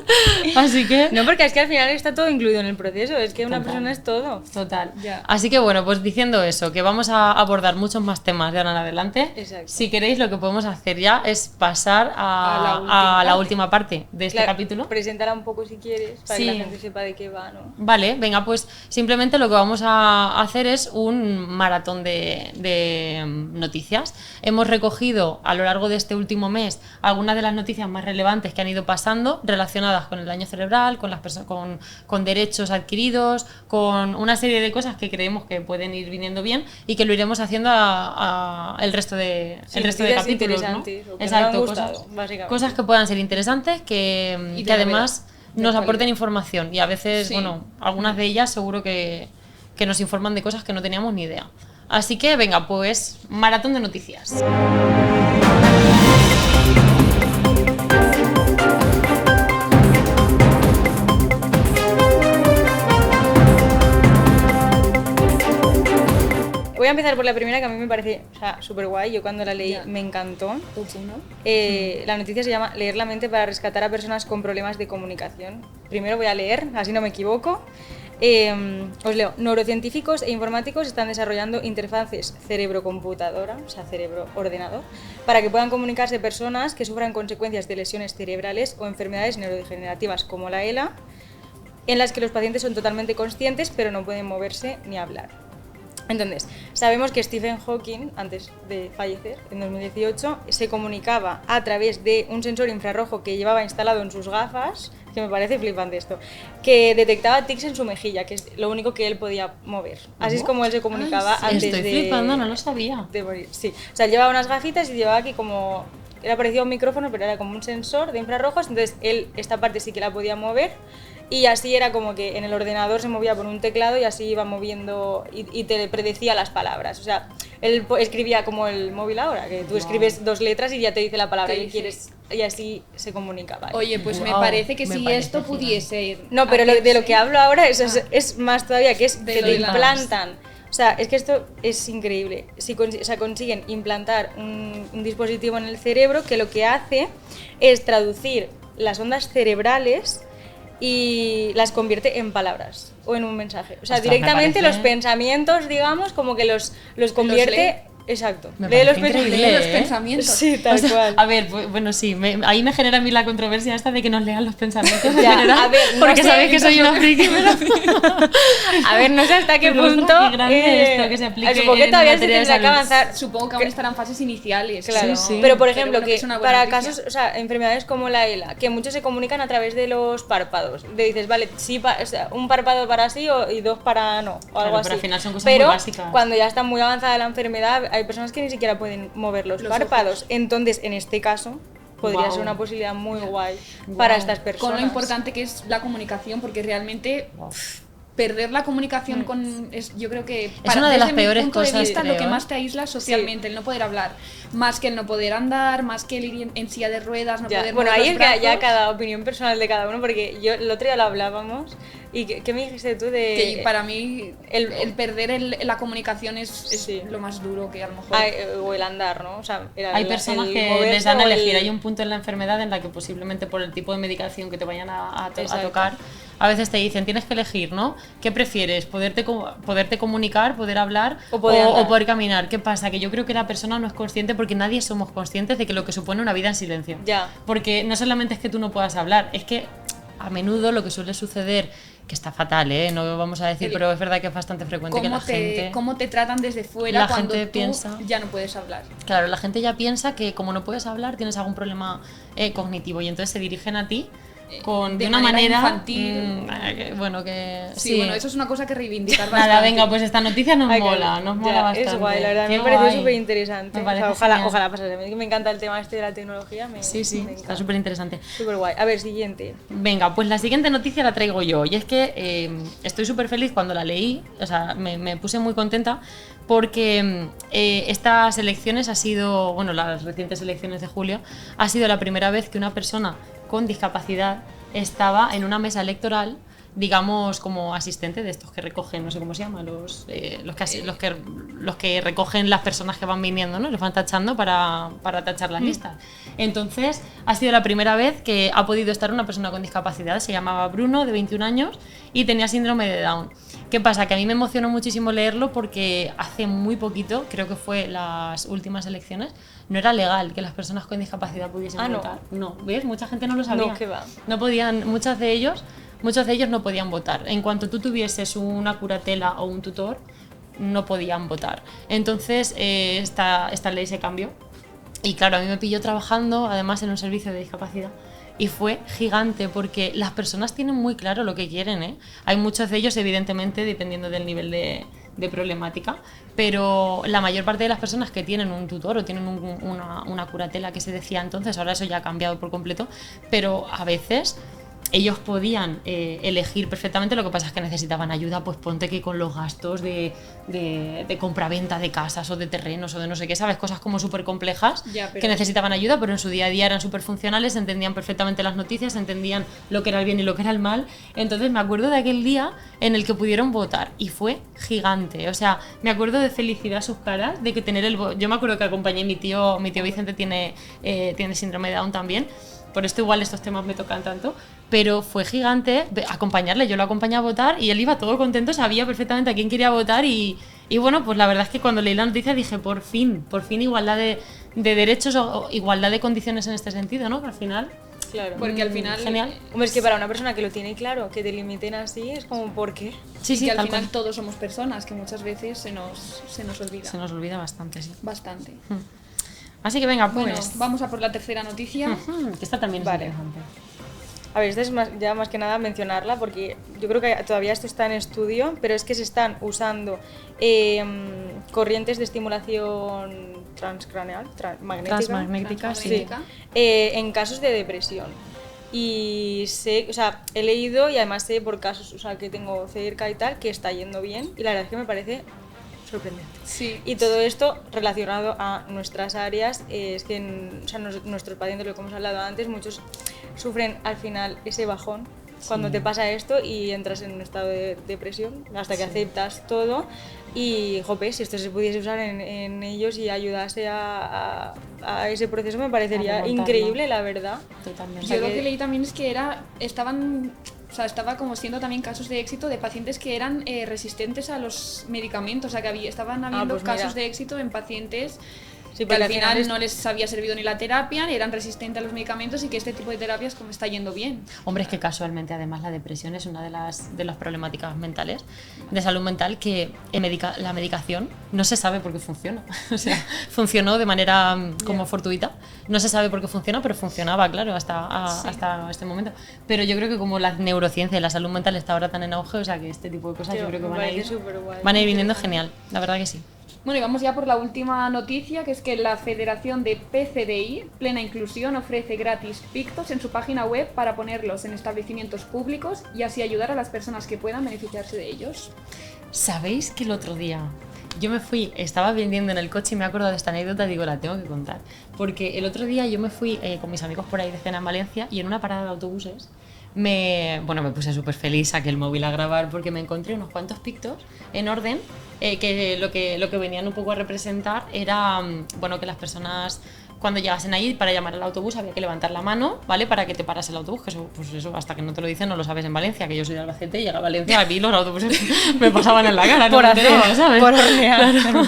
Así que... No, porque es que al final está todo incluido en el proceso, es que una Total. persona es todo. Total. Ya. Así que bueno, pues diciendo eso, que vamos a abordar muchos más temas de ahora en adelante. Exacto. Si queréis, lo que podemos hacer ya es pasar A a la la última última parte de este Claro, capítulo. preséntala un poco si quieres, para Sí. que la gente sepa de qué va, ¿no? Vale, venga, pues simplemente lo que vamos a hacer es un maratón de noticias. Hemos recogido a lo largo de este último mes algunas de las noticias más relevantes que han ido pasando relacionadas con el daño cerebral, con las con derechos adquiridos, con una serie de cosas que creemos que pueden ir viniendo bien y que lo iremos haciendo el resto de, Sí, el resto de noticias capítulos, ¿no? interesantes, o que nos Exacto, han gustado, cosas, básicamente. cosas que puedan ser interesantes, que Y de además novedad, de nos actualidad. aporten información y a veces, Sí. bueno, algunas de ellas seguro que nos informan de cosas que no teníamos ni idea. Así que venga, pues maratón de noticias. Voy a empezar por la primera que a mí me parece súper guay, yo cuando la leí Ya. me encantó. Top uno. La noticia se llama Leer la mente para rescatar a personas con problemas de comunicación. Primero voy a leer, así no me equivoco. Os leo. Neurocientíficos e informáticos están desarrollando interfaces cerebro-computadora, o sea, cerebro-ordenador, para que puedan comunicarse personas que sufran consecuencias de lesiones cerebrales o enfermedades neurodegenerativas como la ELA, en las que los pacientes son totalmente conscientes pero no pueden moverse ni hablar. Entonces, sabemos que Stephen Hawking, antes de fallecer, en 2018, se comunicaba a través de un sensor infrarrojo que llevaba instalado en sus gafas, que me parece flipante esto, que detectaba tics en su mejilla, que es lo único que él podía mover. Así es como él se comunicaba antes Estoy de... flipando, no lo sabía. de morir. Sí, o sea, él llevaba unas gafitas y llevaba aquí como... Era parecido a un micrófono, pero era como un sensor de infrarrojos, entonces él esta parte sí que la podía mover. Y así era como que en el ordenador se movía por un teclado y así iba moviendo y te predecía las palabras. O sea, él escribía como el móvil ahora, que tú escribes 2 letras y ya te dice la palabra Te que dice. quieres y así se comunicaba. Oye, pues me Wow, parece que me si parece esto genial. pudiese... No, pero de lo que hablo ahora es más todavía, que es De que lo te de las- implantan. O sea, es que esto es increíble. Si consiguen implantar un dispositivo en el cerebro que lo que hace es traducir las ondas cerebrales y las convierte en palabras o en un mensaje. O sea, Ostras, me directamente parece- los pensamientos, digamos, como que los convierte... lee. Exacto. Me Lee los parece increíble, pensamientos. Los pensamientos. Sí, tal O sea, cual. a ver, bueno, sí, ahí me genera a mí la controversia esta de que nos lean los pensamientos en Ya, general, a ver, no porque sé, sabéis que soy una friki, A ver, no sé hasta qué Pero, ostras, punto... qué grande esto, que se aplique supongo que en todavía se materia de tendrá que salud. avanzar. Supongo que aún estarán fases iniciales. Claro, Sí, sí. pero por Pero ejemplo, bueno, que es una buena para noticia. casos, o sea, enfermedades como la ELA, que muchos se comunican a través de los párpados. Le dices, vale, sí, o sea, un párpado para sí y 2 para no, o Claro, algo pero así. al final son cosas Pero muy básicas. cuando ya está muy avanzada la enfermedad, hay personas que ni siquiera pueden mover los párpados. Entonces, en este caso, podría Guau. ser una posibilidad muy guay para estas personas. Con lo importante que es la comunicación, porque realmente perder la comunicación yo creo que una de las desde mi peores punto de cosas, vista, creo, lo que ¿eh? más te aísla socialmente, el no poder hablar, más que el no poder andar, más que el ir en silla de ruedas, no Ya, poder bueno, mover ahí los es que ya brazos, cada opinión personal de cada uno, porque yo el otro día lo hablábamos y ¿qué me dijiste tú de...? que para mí el perder la comunicación es Sí. lo más duro que a lo mejor... O el andar, ¿no? O sea, era Hay el- personas el que moverse les dan a o el- elegir. Hay un punto en la enfermedad en la que posiblemente por el tipo de medicación que te vayan a Exacto. tocar, a veces te dicen, tienes que elegir, ¿no? ¿Qué prefieres? ¿Poderte comunicar, poder hablar O poder andar. o poder caminar? ¿Qué pasa? Que yo creo que la persona no es consciente, porque nadie somos conscientes de que lo que supone una vida en silencio. Ya. Porque no solamente es que tú no puedas hablar, es que a menudo lo que suele suceder, que está fatal, ¿eh? No vamos a decir, pero es verdad que es bastante frecuente que la gente... cómo te tratan desde fuera La cuando gente tú piensa- ya no puedes hablar. Claro, la gente ya piensa que como no puedes hablar tienes algún problema cognitivo y entonces se dirigen a ti de de una manera manera infantil. bueno, que Sí, bueno, eso es una cosa que reivindicar Nada, bastante. venga, pues esta noticia nos Ay, mola, nos mola bastante. Es guay, la verdad, Qué me pareció guay. súper interesante. Me parece ojalá, genial. ojalá pasase. A mí que me encanta el tema este de la tecnología. Sí, sí, me está encanta. súper interesante. Súper guay. A ver, siguiente. Venga, pues la siguiente noticia la traigo yo. Y es que estoy súper feliz cuando la leí, o sea, me puse muy contenta porque estas elecciones ha sido, bueno, las recientes elecciones de julio, ha sido la primera vez que una persona con discapacidad estaba en una mesa electoral digamos, como asistente de estos que recogen, no sé cómo se llama, los que recogen las personas que van viniendo, ¿no? Los van tachando para tachar las listas. Entonces, ha sido la primera vez que ha podido estar una persona con discapacidad. Se llamaba Bruno, de 21 años, y tenía síndrome de Down. ¿Qué pasa? Que a mí me emocionó muchísimo leerlo porque hace muy poquito, creo que fue las últimas elecciones, no era legal que las personas con discapacidad pudiesen votar. No, ¿ves? Mucha gente no lo sabía. No, ¿qué va? No podían, muchos de ellos no podían votar. En cuanto tú tuvieses una curatela o un tutor, no podían votar. Entonces, esta ley se cambió. Y claro, a mí me pilló trabajando, además, en un servicio de discapacidad. Y fue gigante porque las personas tienen muy claro lo que quieren, ¿eh? Hay muchos de ellos, evidentemente, dependiendo del nivel de problemática, pero la mayor parte de las personas que tienen un tutor o tienen una curatela, que se decía entonces, ahora eso ya ha cambiado por completo, pero a veces ellos podían elegir perfectamente. Lo que pasa es que necesitaban ayuda, pues ponte que con los gastos de compraventa de casas o de terrenos o de no sé qué, ¿sabes? Cosas como súper complejas que necesitaban ayuda, pero en su día a día eran súper funcionales, entendían perfectamente las noticias, entendían lo que era el bien y lo que era el mal. Entonces me acuerdo de aquel día en el que pudieron votar y fue gigante. O sea, me acuerdo de felicidad sus caras, de que tener el voto. Yo me acuerdo que acompañé a mi tío Vicente, tiene síndrome de Down también. Por esto igual estos temas me tocan tanto, pero fue gigante acompañarle. Yo lo acompañé a votar y él iba todo contento, sabía perfectamente a quién quería votar y bueno, pues la verdad es que cuando leí la noticia dije, por fin igualdad de derechos o igualdad de condiciones en este sentido, ¿no? Que al final... Claro. Porque al final... Genial. Hombre, es que para una persona que lo tiene claro, que te limiten así, es como, ¿por qué? Sí, que al tal final cual. todos somos personas, que muchas veces se nos olvida. Se nos olvida bastante, sí. Bastante. Así que venga, pues... Bueno, vamos a por la tercera noticia. Que esta también es interesante. A ver, esta es más que nada mencionarla porque yo creo que todavía esto está en estudio, pero es que se están usando corrientes de estimulación transcraneal, Transmagnética, sí. En casos de depresión. Y sé, o sea, he leído y además sé por casos, o sea, que tengo cerca y tal, que está yendo bien y la verdad es que me parece sorprendente. Sí. Y todo esto relacionado a nuestras áreas, es que o sea, nuestros pacientes, lo que hemos hablado antes, muchos sufren al final ese bajón cuando te pasa esto y entras en un estado de depresión hasta que aceptas todo. Y, jope, si esto se pudiese usar en ellos y ayudase a ese proceso, me parecería increíble, la verdad. Totalmente. Yo lo que leí también es que estaba como siendo también casos de éxito de pacientes que eran resistentes a los medicamentos, o sea que estaban habiendo pues casos de éxito en pacientes Sí, que al porque final no les había servido ni la terapia, eran resistentes a los medicamentos y que este tipo de terapias como está yendo bien. Hombre, es que casualmente además la depresión es una de las problemáticas mentales, de salud mental, que la medicación no se sabe por qué funciona. O sea, funcionó de manera como fortuita, no se sabe por qué funciona, pero funcionaba, claro, hasta este momento. Pero yo creo que como la neurociencia y la salud mental está ahora tan en auge, o sea que este tipo de cosas yo creo que van a ir viniendo genial, la verdad que sí. Bueno, y vamos ya por la última noticia, que es que la Federación de PCDI, Plena Inclusión, ofrece gratis pictos en su página web para ponerlos en establecimientos públicos y así ayudar a las personas que puedan beneficiarse de ellos. ¿Sabéis que el otro día yo estaba vendiendo en el coche y me acuerdo de esta anécdota, digo, la tengo que contar? Porque el otro día yo me fui con mis amigos por ahí de cena en Valencia y en una parada de autobuses me puse súper feliz, saqué el móvil a grabar porque me encontré unos cuantos pictos en orden que lo que venían un poco a representar era que las personas cuando llegasen ahí para llamar al autobús había que levantar la mano, ¿vale? Para que te parase el autobús, que eso hasta que no te lo dicen no lo sabes en Valencia, que yo soy de Albacete y llegué a Valencia, a mí los autobuses me pasaban en la cara, por hacer, ¿sabes? Por hornear. Claro.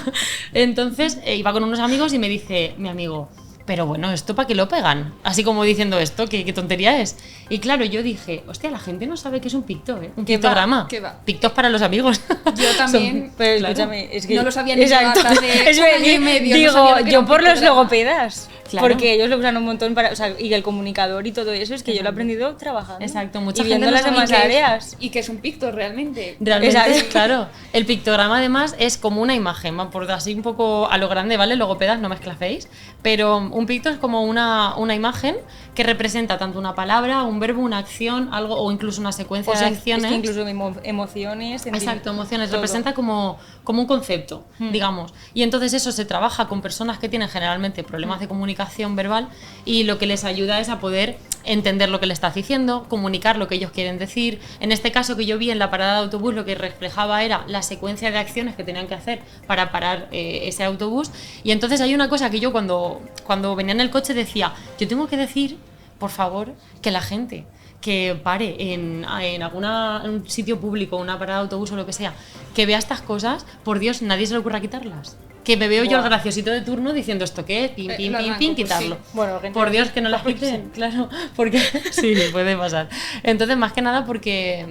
Entonces iba con unos amigos y me dice mi amigo, pero bueno, ¿esto para qué lo pegan? Así como diciendo esto, ¿qué tontería es? Y claro, yo dije, hostia, la gente no sabe qué es un picto, ¿eh? Un pictograma. ¿Qué va? Pictos para los amigos. Yo también, pero escúchame, es que no lo sabía ni hasta hace un año y medio. Digo, no sabía yo por los logopedas. Claro. Porque ellos lo usan un montón y el comunicador y todo eso, es que yo lo he aprendido trabajando. Exacto, mucha y gente viendo no las sabe demás áreas. Y que es un picto realmente. Realmente, claro. El pictograma además es como una imagen, por así un poco a lo grande, ¿vale? Logopedas, no me esclaféis. Pero un picto es como una imagen que representa tanto una palabra, un verbo, una acción, algo o incluso una secuencia de acciones. Es que incluso emociones. Exacto, emociones. Todo. Representa como un concepto, digamos. Y entonces eso se trabaja con personas que tienen generalmente problemas de comunicación verbal y lo que les ayuda es a poder entender lo que le estás diciendo, comunicar lo que ellos quieren decir. En este caso que yo vi en la parada de autobús, lo que reflejaba era la secuencia de acciones que tenían que hacer para parar ese autobús. Y entonces hay una cosa que yo cuando venía en el coche decía, yo tengo que decir, por favor, que la gente que pare en un sitio público, una parada de autobús o lo que sea, que vea estas cosas, por Dios, nadie se le ocurra quitarlas. Que me veo yo el graciosito de turno diciendo esto qué, pim, pim, pim, pim, quitarlo. Sí. Bueno, por Dios, que no las quiten, claro, porque sí, puede pasar. Entonces, más que nada porque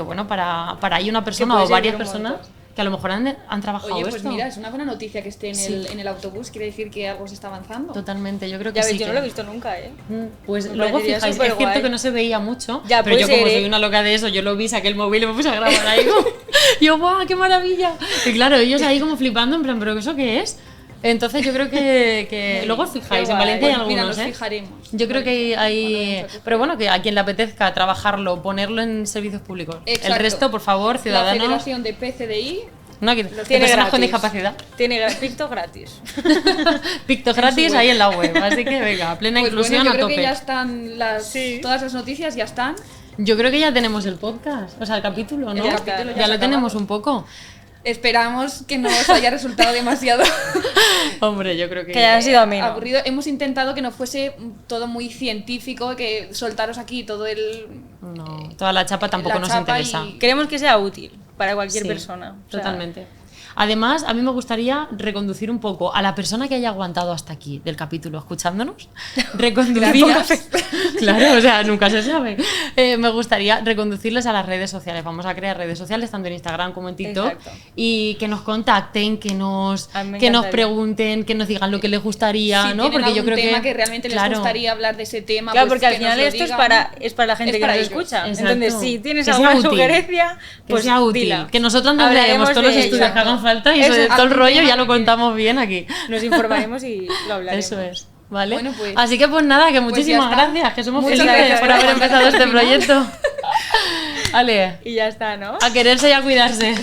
bueno, para hay una persona o varias personas que a lo mejor han trabajado Oye, pues esto. mira, es una buena noticia que esté en el autobús, quiere decir que algo se está avanzando. Totalmente, yo creo que Ya sí. ves, yo no lo he visto nunca, ¿eh? Pues Me luego parecería fijáis, es cierto superguay. que no se veía mucho, Ya, pero yo puede como ser, soy una loca de eso, yo lo vi, saqué el móvil y me puse a grabar ahí. Yo, ¡guau, qué maravilla! Y claro, ellos ahí como flipando, en plan, ¿pero eso qué es? Entonces yo creo que luego os fijáis, en Valencia hay Pues mira, algunos, nos fijaremos. Yo creo que hay pero bueno, que a quien le apetezca trabajarlo, ponerlo en servicios públicos. Exacto. El resto, por favor, La ciudadanos, Federación de PCDI no, de tiene personas con gratis. discapacidad. Tiene picto gratis. Picto gratis ahí en la web, así que venga, plena Pues inclusión bueno, yo a creo tope. que ya están todas las noticias ya están. Yo creo que ya tenemos el podcast, o sea, el capítulo, ¿no? El capítulo ya se lo ha tenemos acabado. un poco. Esperamos que no os haya resultado demasiado Hombre, yo creo que... Que haya sido ameno. aburrido. Hemos intentado que no fuese todo muy científico, que soltaros aquí todo No, toda la chapa tampoco la nos chapa interesa. Queremos que sea útil para cualquier Sí, persona. O sea, totalmente. Además, a mí me gustaría reconducir un poco a la persona que haya aguantado hasta aquí del capítulo escuchándonos. Reconducirlas. Claro, o sea, nunca se sabe. Me gustaría reconducirles a las redes sociales. Vamos a crear redes sociales, tanto en Instagram como en TikTok. Exacto. Y que nos contacten, que nos A mí me nos encantaría. pregunten, que nos digan lo que les gustaría, si ¿no? tienen Porque yo algún creo tema que realmente les claro, gustaría hablar de ese tema. Claro, pues porque al que nos final lo esto digan. es para la gente Es que para nos ellos. escucha. Exacto. Entonces, si tienes Que sea alguna útil. sugerencia, que pues sea útil. dila. Que nosotros nos Hablaremos leemos todos los de estudios ello. que hagan falta y Eso, sobre todo el algún rollo tema ya lo que- contamos bien aquí. Nos informaremos y lo hablaremos. Eso es. ¿Vale? Bueno, pues- Así que pues nada, que muchísimas ya está. gracias, que somos Muchas felices gracias por por haber aguantar empezado hasta este el final. proyecto. Vale, Y ya está, ¿no? a quererse y a cuidarse.